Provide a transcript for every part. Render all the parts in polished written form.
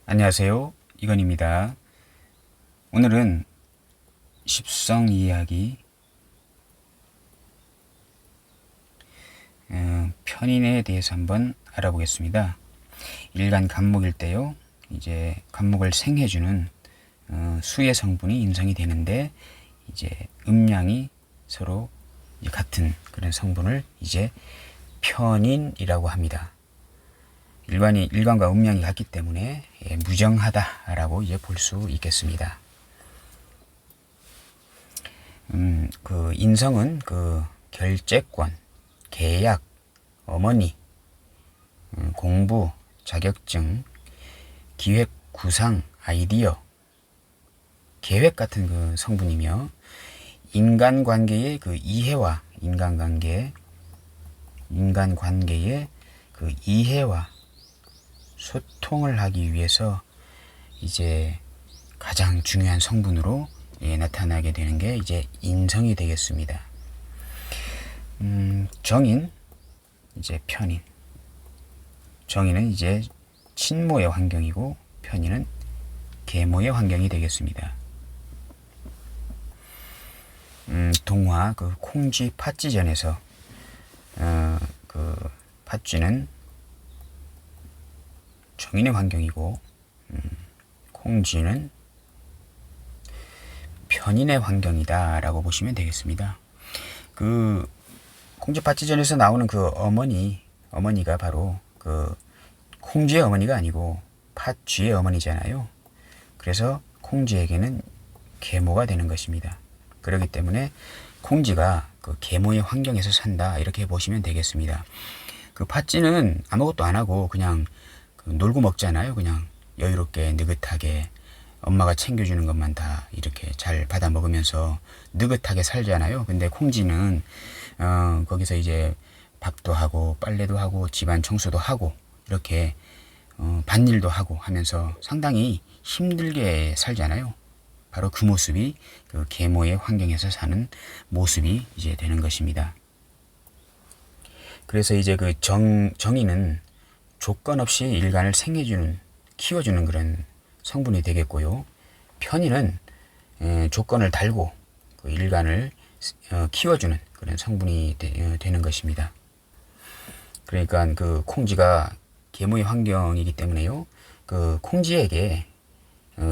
안녕하세요. 이건입니다. 오늘은 십성 이야기 편인에 대해서 한번 알아보겠습니다. 일간 간목일 때요. 이제 간목을 생해주는 수의 성분이 인성이 되는데 이제 음양이 서로 같은 그런 성분을 이제 편인이라고 합니다. 일간과 음양이 같기 때문에 무정하다라고 이제 볼 수 있겠습니다. 그 인성은 그 결재권, 계약, 어머니, 공부, 자격증, 기획, 구상, 아이디어, 계획 같은 그 성분이며 인간관계의 그 이해와 인간관계의 그 이해와 소통을 하기 위해서 이제 가장 중요한 성분으로 나타나게 되는 게 이제 인성이 되겠습니다. 정인, 이제 편인. 정인은 이제 친모의 환경이고 편인은 계모의 환경이 되겠습니다. 동화 그 콩쥐 팥쥐전에서 그 팥쥐는 정인의 환경이고 콩쥐는 편인의 환경이다 라고 보시면 되겠습니다. 그 콩쥐 팥쥐전에서 나오는 그 어머니가 바로 그 콩쥐의 어머니가 아니고 팥쥐의 어머니잖아요. 그래서 콩쥐에게는 계모가 되는 것입니다. 그렇기 때문에 콩쥐가 그 계모의 환경에서 산다 이렇게 보시면 되겠습니다. 그 팥쥐는 아무것도 안 하고 그냥 놀고 먹잖아요. 그냥 여유롭게 느긋하게 엄마가 챙겨주는 것만 다 이렇게 잘 받아 먹으면서 느긋하게 살잖아요. 근데 콩쥐는 거기서 이제 밥도 하고 빨래도 하고 집안 청소도 하고 이렇게 밭일도 하고 하면서 상당히 힘들게 살잖아요. 바로 그 모습이 그 계모의 환경에서 사는 모습이 이제 되는 것입니다. 그래서 이제 그 정의는 조건 없이 일간을 생해주는, 키워주는 그런 성분이 되겠고요. 편인은 조건을 달고 그 일간을 키워주는 그런 성분이 되는 것입니다. 그러니까 그 콩쥐가 계모의 환경이기 때문에요. 그 콩쥐에게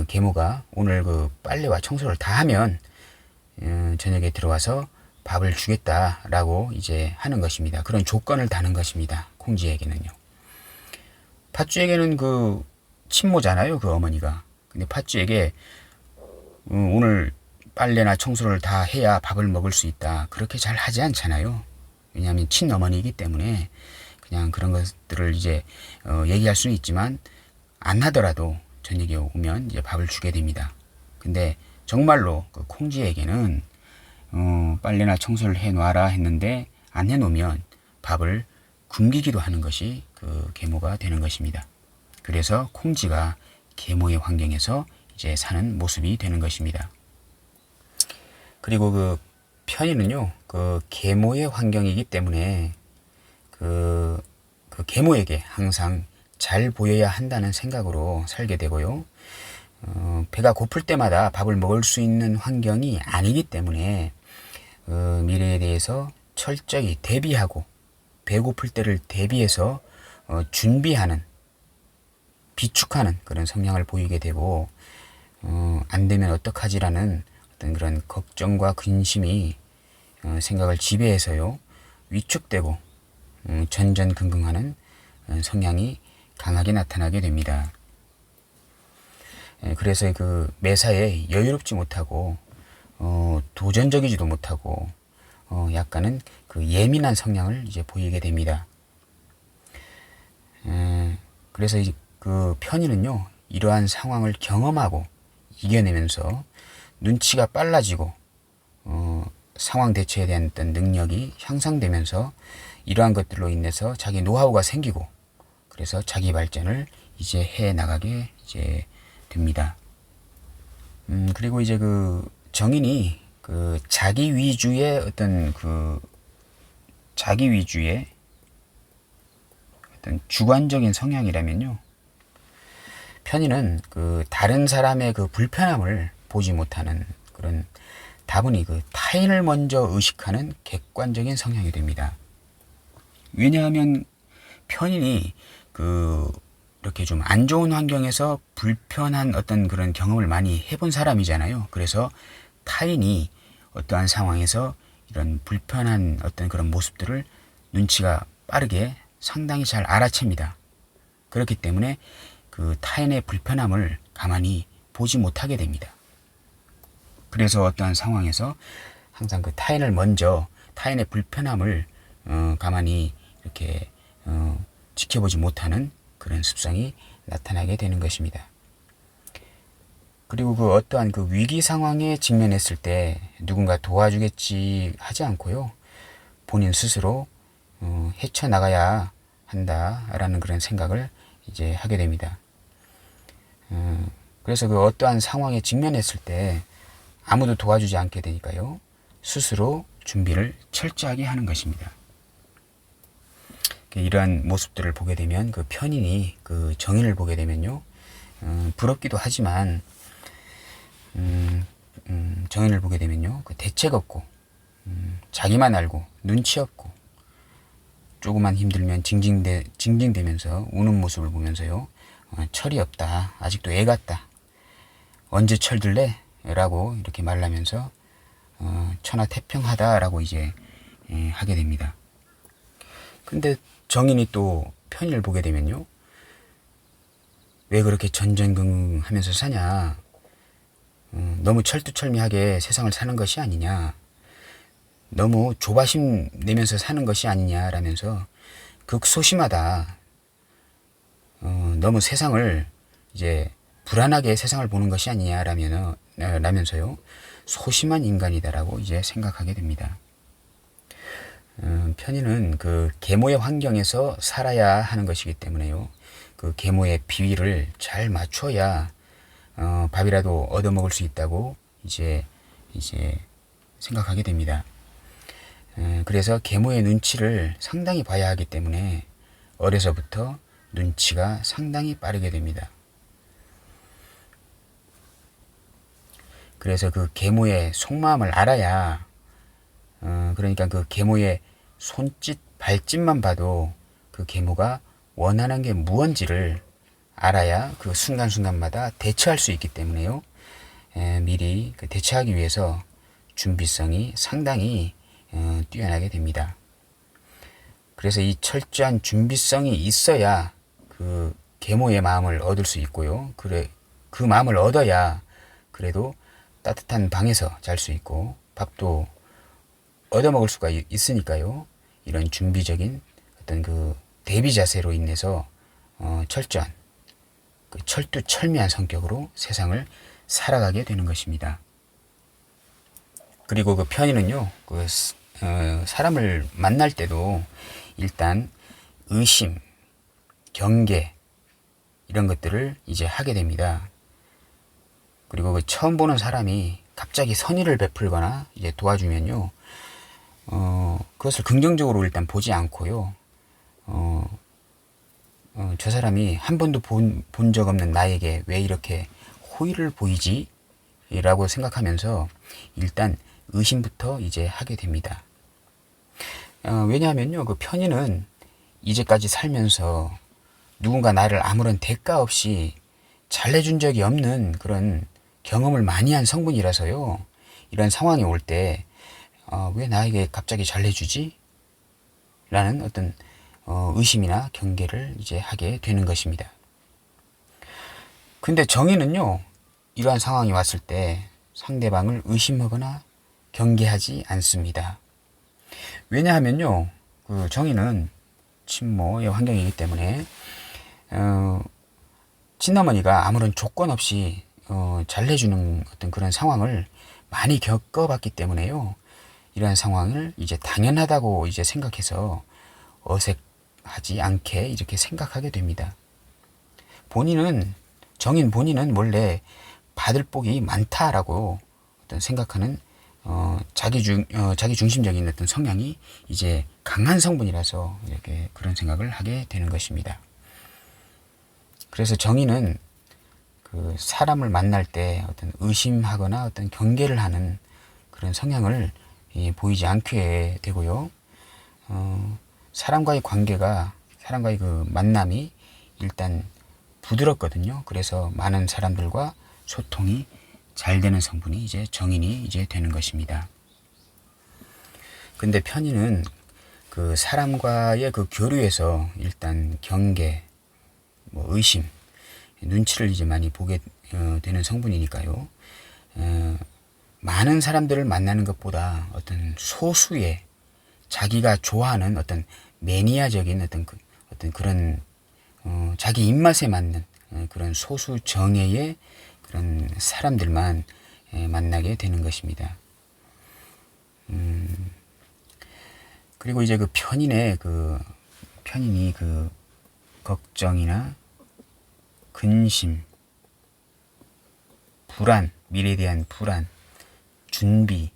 계모가 오늘 그 빨래와 청소를 다 하면 저녁에 들어와서 밥을 주겠다라고 이제 하는 것입니다. 그런 조건을 다는 것입니다. 콩쥐에게는요. 팥쥐에게는 그 친모잖아요. 그 어머니가. 근데 팥쥐에게 오늘 빨래나 청소를 다 해야 밥을 먹을 수 있다. 그렇게 잘 하지 않잖아요. 왜냐하면 친어머니이기 때문에 그냥 그런 것들을 이제 얘기할 수는 있지만 안 하더라도 저녁에 오면 이제 밥을 주게 됩니다. 근데 정말로 그 콩쥐에게는 빨래나 청소를 해놔라 했는데 안 해놓으면 밥을 굶기기도 하는 것이 그 계모가 되는 것입니다. 그래서 콩쥐가 계모의 환경에서 이제 사는 모습이 되는 것입니다. 그리고 그 편인은요, 그 계모의 환경이기 때문에 그 계모에게 항상 잘 보여야 한다는 생각으로 살게 되고요. 배가 고플 때마다 밥을 먹을 수 있는 환경이 아니기 때문에 미래에 대해서 철저히 대비하고 배고플 때를 대비해서 준비하는, 비축하는 그런 성향을 보이게 되고 안 되면 어떡하지라는 어떤 그런 걱정과 근심이 생각을 지배해서요 위축되고 전전긍긍하는 성향이 강하게 나타나게 됩니다. 그래서 그 매사에 여유롭지 못하고 도전적이지도 못하고 약간은 그 예민한 성향을 이제 보이게 됩니다. 그래서 이제 그 편인은요 이러한 상황을 경험하고 이겨내면서 눈치가 빨라지고 상황 대처에 대한 어떤 능력이 향상되면서 이러한 것들로 인해서 자기 노하우가 생기고 그래서 자기 발전을 이제 해 나가게 이제 됩니다. 그리고 이제 그 정인이 그 자기 위주의 어떤 주관적인 성향이라면요. 편인은 그 다른 사람의 그 불편함을 보지 못하는 그런 다분히 그 타인을 먼저 의식하는 객관적인 성향이 됩니다. 왜냐하면 편인이 그 이렇게 좀 안 좋은 환경에서 불편한 어떤 그런 경험을 많이 해본 사람이잖아요. 그래서 타인이 어떠한 상황에서 이런 불편한 어떤 그런 모습들을 눈치가 빠르게 상당히 잘 알아챕니다. 그렇기 때문에 그 타인의 불편함을 가만히 보지 못하게 됩니다. 그래서 어떠한 상황에서 항상 그 타인을 먼저 타인의 불편함을 가만히 이렇게 지켜보지 못하는 그런 습성이 나타나게 되는 것입니다. 그리고 그 어떠한 그 위기 상황에 직면했을 때 누군가 도와주겠지 하지 않고요. 본인 스스로 헤쳐나가야 한다라는 그런 생각을 이제 하게 됩니다. 그래서 그 어떠한 상황에 직면했을 때 아무도 도와주지 않게 되니까요. 스스로 준비를 철저하게 하는 것입니다. 이러한 모습들을 보게 되면 그 편인이 그 정인을 보게 되면요. 부럽기도 하지만 정인을 보게 되면요. 그 대책 없고 자기만 알고 눈치 없고 조금만 힘들면 징징대면서 우는 모습을 보면서요. 철이 없다. 아직도 애 같다. 언제 철들래? 라고 이렇게 말하면서 천하태평하다라고 이제 하게 됩니다. 근데 정인이 또 편인을 보게 되면요. 왜 그렇게 전전긍긍하면서 사냐? 너무 철두철미하게 세상을 사는 것이 아니냐? 너무 조바심 내면서 사는 것이 아니냐라면서 극소심하다. 너무 세상을 이제 불안하게 세상을 보는 것이 아니냐라면서요. 소심한 인간이다라고 이제 생각하게 됩니다. 편인은 그 계모의 환경에서 살아야 하는 것이기 때문에요. 그 계모의 비위를 잘 맞춰야 밥이라도 얻어먹을 수 있다고 이제 생각하게 됩니다. 그래서 계모의 눈치를 상당히 봐야 하기 때문에 어려서부터 눈치가 상당히 빠르게 됩니다. 그래서 그 계모의 속마음을 알아야 그러니까 그 계모의 손짓, 발짓만 봐도 그 계모가 원하는 게 무언지를 알아야 그 순간순간마다 대처할 수 있기 때문에요. 미리 그 대처하기 위해서 준비성이 상당히 뛰어나게 됩니다. 그래서 이 철저한 준비성이 있어야 그 계모의 마음을 얻을 수 있고요. 그 마음을 얻어야 그래도 따뜻한 방에서 잘 수 있고 밥도 얻어먹을 수가 있으니까요. 이런 준비적인 어떤 그 대비 자세로 인해서 철저한 그 철두철미한 성격으로 세상을 살아가게 되는 것입니다. 그리고 그 편인은요, 그 사람을 만날 때도 일단 의심, 경계 이런 것들을 이제 하게 됩니다. 그리고 그 처음 보는 사람이 갑자기 선의를 베풀거나 이제 도와주면요, 그것을 긍정적으로 일단 보지 않고요, 저 사람이 한 번도 본 적 없는 나에게 왜 이렇게 호의를 보이지? 라고 생각하면서 일단 의심부터 이제 하게 됩니다. 왜냐하면요, 그 편인은 이제까지 살면서 누군가 나를 아무런 대가 없이 잘해준 적이 없는 그런 경험을 많이 한 성분이라서요. 이런 상황이 올 때, 왜 나에게 갑자기 잘해주지? 라는 어떤 의심이나 경계를 이제 하게 되는 것입니다. 근데 정의는요, 이러한 상황이 왔을 때 상대방을 의심하거나 경계하지 않습니다. 왜냐하면요, 그 정의는 친모의 환경이기 때문에 친어머니가 아무런 조건 없이 잘해주는 어떤 그런 상황을 많이 겪어봤기 때문에요. 이러한 상황을 이제 당연하다고 이제 생각해서 어색하지 않게 이렇게 생각하게 됩니다. 정인 본인은 원래 받을 복이 많다라고 어떤 생각하는 자기 중심적인 어떤 성향이 이제 강한 성분이라서 이렇게 그런 생각을 하게 되는 것입니다. 그래서 정인은 그 사람을 만날 때 어떤 의심하거나 어떤 경계를 하는 그런 성향을 보이지 않게 되고요. 사람과의 관계가, 사람과의 그 만남이 일단 부드럽거든요. 그래서 많은 사람들과 소통이 잘 되는 성분이 이제 정인이 이제 되는 것입니다. 근데 편인은 그 사람과의 그 교류에서 일단 경계, 뭐 의심, 눈치를 이제 많이 보게 되는 성분이니까요. 많은 사람들을 만나는 것보다 어떤 소수의 자기가 좋아하는 어떤 매니아적인 어떤 그런 자기 입맛에 맞는 그런 소수 정예의 그런 사람들만 만나게 되는 것입니다. 그리고 이제 그 편인이 그 걱정이나 근심, 불안, 미래에 대한 불안, 준비,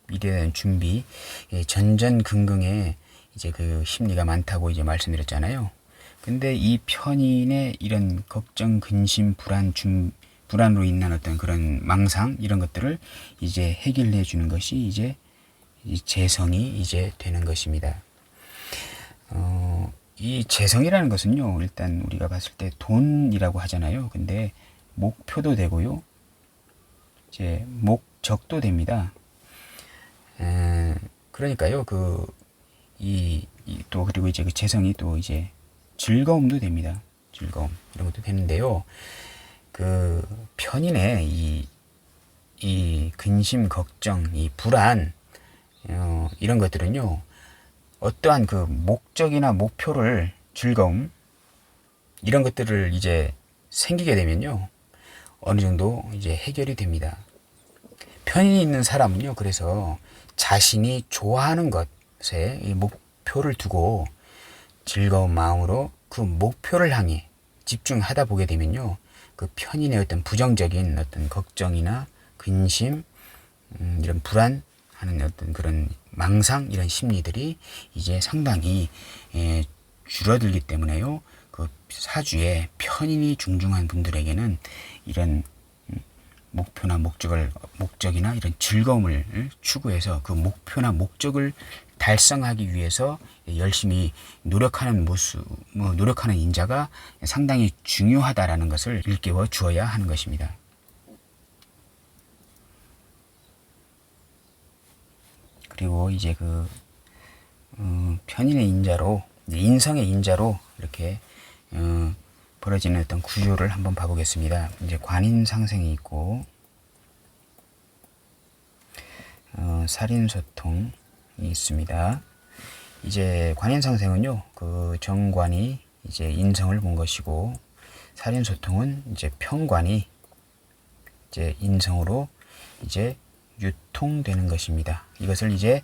미래에 대한 준비, 전전긍긍의 이제 그 심리가 많다고 이제 말씀드렸잖아요. 근데 이 편인의 이런 걱정, 근심, 불안으로 인한 어떤 그런 망상, 이런 것들을 이제 해결해 주는 것이 이제 재성이 이제 되는 것입니다. 이 재성이라는 것은요, 일단 우리가 봤을 때 돈이라고 하잖아요. 근데 목표도 되고요, 이제 목적도 됩니다. 그러니까요, 또 그리고 이제 그 재성이 또 이제 즐거움도 됩니다. 즐거움 이런 것도 되는데요. 그 편인의 이 근심, 걱정, 이 불안, 이런 것들은요, 어떠한 그 목적이나 목표를, 즐거움, 이런 것들을 이제 생기게 되면요, 어느 정도 이제 해결이 됩니다. 편인이 있는 사람은요, 그래서 자신이 좋아하는 것에 이 목표를 두고 즐거운 마음으로 그 목표를 향해 집중하다 보게 되면요, 그 편인의 어떤 부정적인 어떤 걱정이나 근심, 이런 불안하는 어떤 그런 망상, 이런 심리들이 이제 상당히 줄어들기 때문에요, 그 사주에 편인이 중중한 분들에게는 이런 목표나 목적이나 이런 즐거움을 추구해서 그 목표나 목적을 달성하기 위해서 열심히 노력하는 노력하는 인자가 상당히 중요하다라는 것을 일깨워 주어야 하는 것입니다. 그리고 이제 편인의 인자로, 인성의 인자로 이렇게 벌어지는 어떤 구조를 한번 봐보겠습니다. 이제 관인상생이 있고, 살인소통이 있습니다. 이제 관인상생은요, 그 정관이 이제 인성을 본 것이고, 살인소통은 이제 편관이 이제 인성으로 이제 유통되는 것입니다. 이것을 이제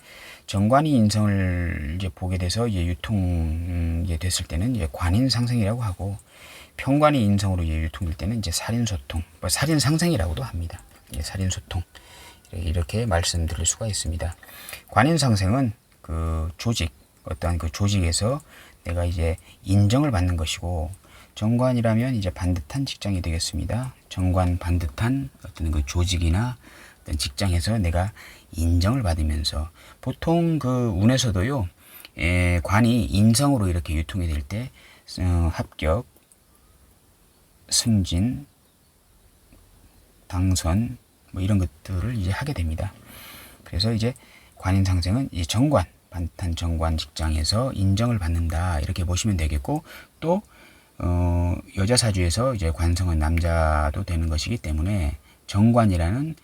정관이 인성을 이제 보게 돼서 이제 유통이 됐을 때는 이제 관인상생이라고 하고, 편관이 인성으로 이제 유통될 때는 이제 살인소통, 살인상생이라고도 합니다. 살인소통, 이렇게 말씀드릴 수가 있습니다. 관인상생은 그 조직, 어떠한 그 조직에서 내가 이제 인정을 받는 것이고, 정관이라면 이제 반듯한 직장이 되겠습니다. 정관 반듯한 어떤 그 조직이나 어떤 직장에서 내가 인정을 받으면서, 보통 그 운에서도요, 관이 인성으로 이렇게 유통이 될 때 합격, 승진, 당선, 뭐 이런 것들을 이제 하게 됩니다. 그래서 이제 관인상생은 이 정관, 반듯한 정관 직장에서 인정을 받는다, 이렇게 보시면 되겠고, 또 여자 사주에서 이제 관성은 남자도 되는 것이기 때문에 정관이라는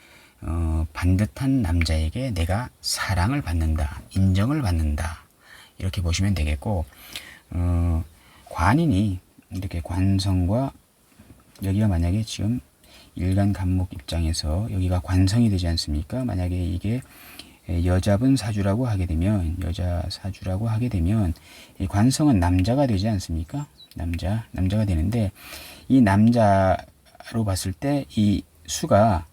반듯한 남자에게 내가 사랑을 받는다, 인정을 받는다, 이렇게 보시면 되겠고, 관인이 이렇게 관성과, 여기가 만약에 지금 일간 간목 입장에서 여기가 관성이 되지 않습니까? 만약에 이게 여자분 사주라고 하게 되면, 이 관성은 남자가 되지 않습니까? 남자가 되는데, 이 남자로 봤을 때 이 수가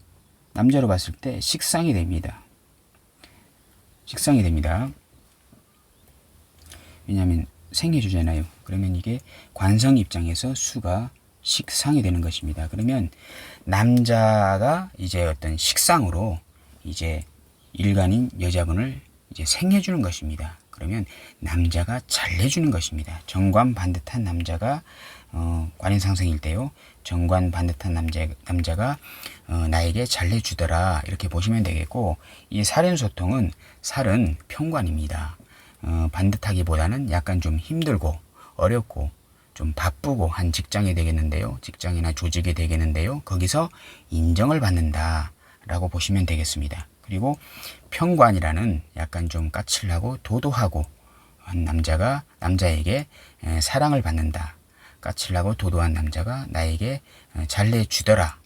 남자로 봤을 때 식상이 됩니다. 왜냐하면 생해주잖아요. 그러면 이게 관성 입장에서 수가 식상이 되는 것입니다. 그러면 남자가 이제 어떤 식상으로 이제 일간인 여자분을 이제 생해주는 것입니다. 그러면 남자가 잘해주는 것입니다. 정관 반듯한 남자가 관인상승일 때요. 정관 반듯한 남자가 나에게 잘해주더라 이렇게 보시면 되겠고, 이 살인소통은 살은 평관입니다. 반듯하기보다는 약간 좀 힘들고 어렵고 좀 바쁘고 한 직장이 되겠는데요. 직장이나 조직이 되겠는데요. 거기서 인정을 받는다 라고 보시면 되겠습니다. 그리고 평관이라는 약간 좀 까칠하고 도도하고 한 남자가 남자에게 사랑을 받는다. 까칠하고 도도한 남자가 나에게 잘해주더라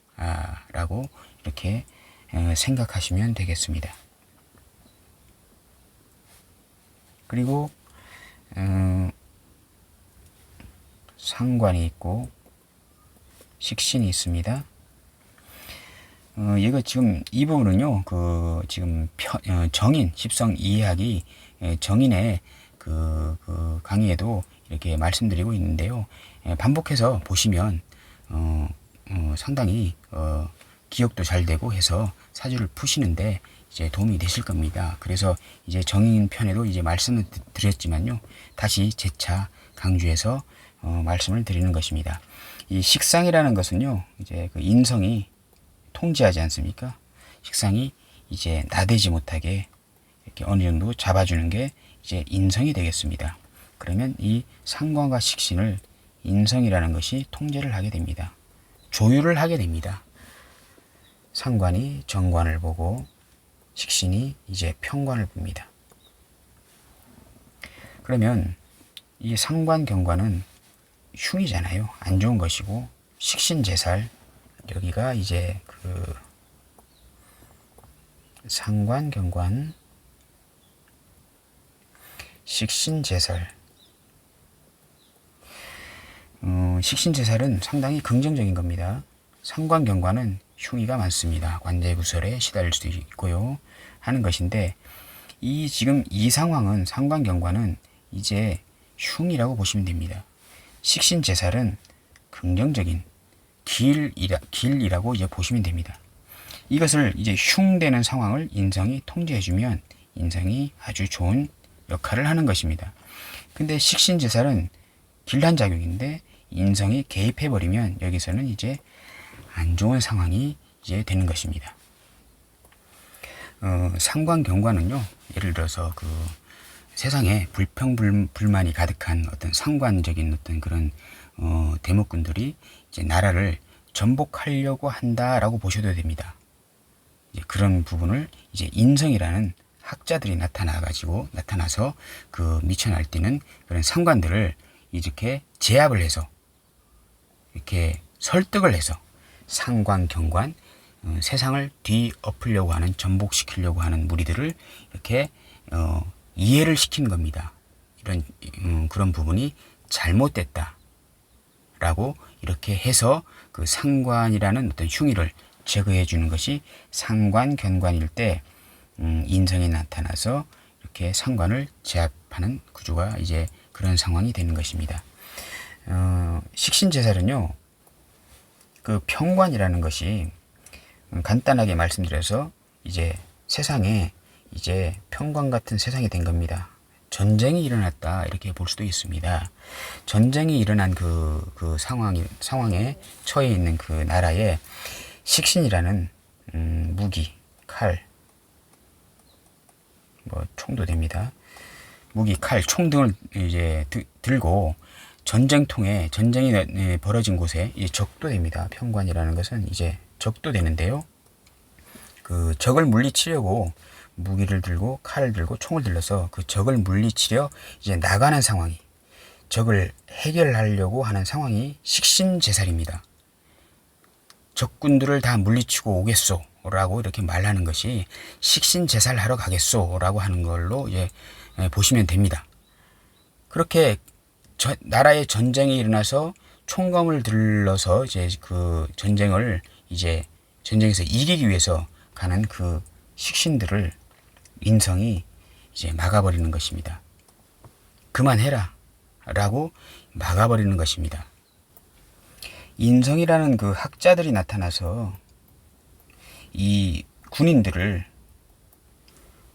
라고 이렇게 생각하시면 되겠습니다. 그리고 상관이 있고 식신이 있습니다. 이거 지금 이 부분은요, 지금 정인, 십성 이해하기 정인의 그 강의에도 이렇게 말씀드리고 있는데요. 반복해서 보시면, 상당히, 기억도 잘 되고 해서 사주를 푸시는데 이제 도움이 되실 겁니다. 그래서 이제 정인 편에도 이제 말씀을 드렸지만요. 다시 재차 강조해서, 말씀을 드리는 것입니다. 이 식상이라는 것은요, 이제 그 인성이 통제하지 않습니까? 식상이 이제 나대지 못하게 이렇게 어느 정도 잡아주는 게 이제 인성이 되겠습니다. 그러면 이 상관과 식신을 인성이라는 것이 통제를 하게 됩니다. 조율을 하게 됩니다. 상관이 정관을 보고 식신이 이제 평관을 봅니다. 그러면 이 상관 경관은 흉이잖아요. 안 좋은 것이고, 식신제살 여기가 이제 그 상관 경관 식신제살, 식신제살은 상당히 긍정적인 겁니다. 상관 경관은 흉의가 많습니다. 관제부설에 시달릴 수도 있고요 하는 것인데, 지금 이 상황은 상관 경관은 이제 흉이라고 보시면 됩니다. 식신제살은 긍정적인 길이라고 이제 보시면 됩니다. 이것을 이제 흉되는 상황을 인성이 통제해주면 인성이 아주 좋은 역할을 하는 것입니다. 근데 식신제살은 길한 작용인데 인성이 개입해버리면 여기서는 이제 안 좋은 상황이 이제 되는 것입니다. 상관경관은요, 예를 들어서 그 세상에 불평불만이 가득한 어떤 상관적인 어떤 그런 대목군들이 이제 나라를 전복하려고 한다라고 보셔도 됩니다. 이제 그런 부분을 이제 인성이라는 학자들이 나타나서 그 미쳐 날뛰는 그런 상관들을 이렇게 제압을 해서 이렇게 설득을 해서 상관, 경관, 세상을 뒤엎으려고 하는, 전복시키려고 하는 무리들을 이렇게 이해를 시킨 겁니다. 이런 그런 부분이 잘못됐다라고 이렇게 해서 그 상관이라는 어떤 흉의를 제거해 주는 것이 상관, 견관일 때 인성이 나타나서 이렇게 상관을 제압하는 구조가 이제 그런 상황이 되는 것입니다. 식신제살은요, 그 평관이라는 것이 간단하게 말씀드려서 이제 세상에 이제 평관 같은 세상이 된 겁니다. 전쟁이 일어났다 이렇게 볼 수도 있습니다. 전쟁이 일어난 그 상황에 처해 있는 그 나라에 식신이라는 무기, 칼, 뭐 총도 됩니다. 무기, 칼, 총 등을 이제 들고 전쟁통에 전쟁이 벌어진 곳에 이제 적도 됩니다. 평관이라는 것은 이제 적도 되는데요. 그 적을 물리치려고 무기를 들고 칼을 들고 총을 들러서 그 적을 물리치려 이제 나가는 상황이, 적을 해결하려고 하는 상황이 식신제살입니다. 적군들을 다 물리치고 오겠소 라고 이렇게 말하는 것이 식신제살하러 가겠소 라고 하는 걸로 이제 보시면 됩니다. 그렇게 나라에 전쟁이 일어나서 총검을 들러서 이제 그 전쟁에서 이기기 위해서 가는 그 식신들을 인성이 이제 막아버리는 것입니다. 그만해라 라고 막아버리는 것입니다. 인성이라는 그 학자들이 나타나서 이 군인들을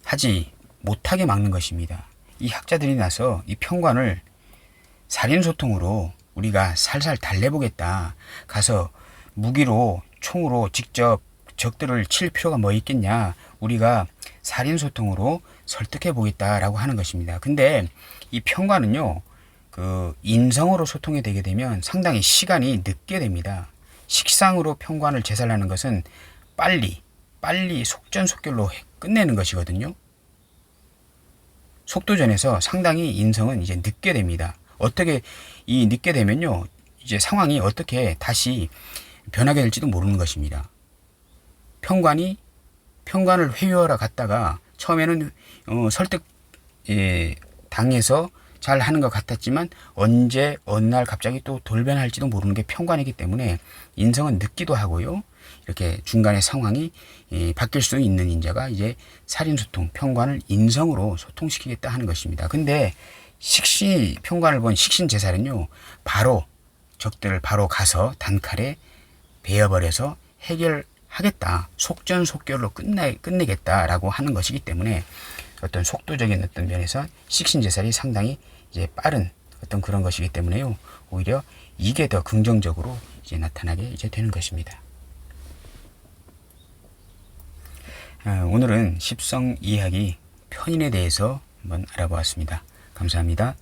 하지 못하게 막는 것입니다. 이 학자들이 나서 이 평관을 살인소통으로 우리가 살살 달래보겠다. 가서 무기로 총으로 직접 적들을 칠 필요가 뭐 있겠냐. 우리가 살인소통으로 설득해 보겠다라고 하는 것입니다. 근데 이 평관은요, 그 인성으로 소통이 되게 되면 상당히 시간이 늦게 됩니다. 식상으로 평관을 제살하는 것은 빨리 속전속결로 끝내는 것이거든요. 속도전에서 상당히 인성은 이제 늦게 됩니다. 어떻게 이 늦게 되면요, 이제 상황이 어떻게 다시 변하게 될지도 모르는 것입니다. 평관을 회유하러 갔다가 처음에는 설득 당해서 잘 하는 것 같았지만 언제 어느 날 갑자기 또 돌변할지도 모르는 게 평관이기 때문에 인성은 늦기도 하고요. 이렇게 중간에 상황이 바뀔 수 있는 인자가 이제 살인소통, 평관을 인성으로 소통시키겠다 하는 것입니다. 근데 평관을 본 식신제살은요, 바로 적들을 바로 가서 단칼에 베어버려서 해결하겠다, 속전속결로 끝내겠다라고 하는 것이기 때문에 어떤 속도적인 어떤 면에서 식신제살이 상당히 이제 빠른 어떤 그런 것이기 때문에요, 오히려 이게 더 긍정적으로 이제 나타나게 이제 되는 것입니다. 오늘은 십성 이야기 편인에 대해서 한번 알아보았습니다. 감사합니다.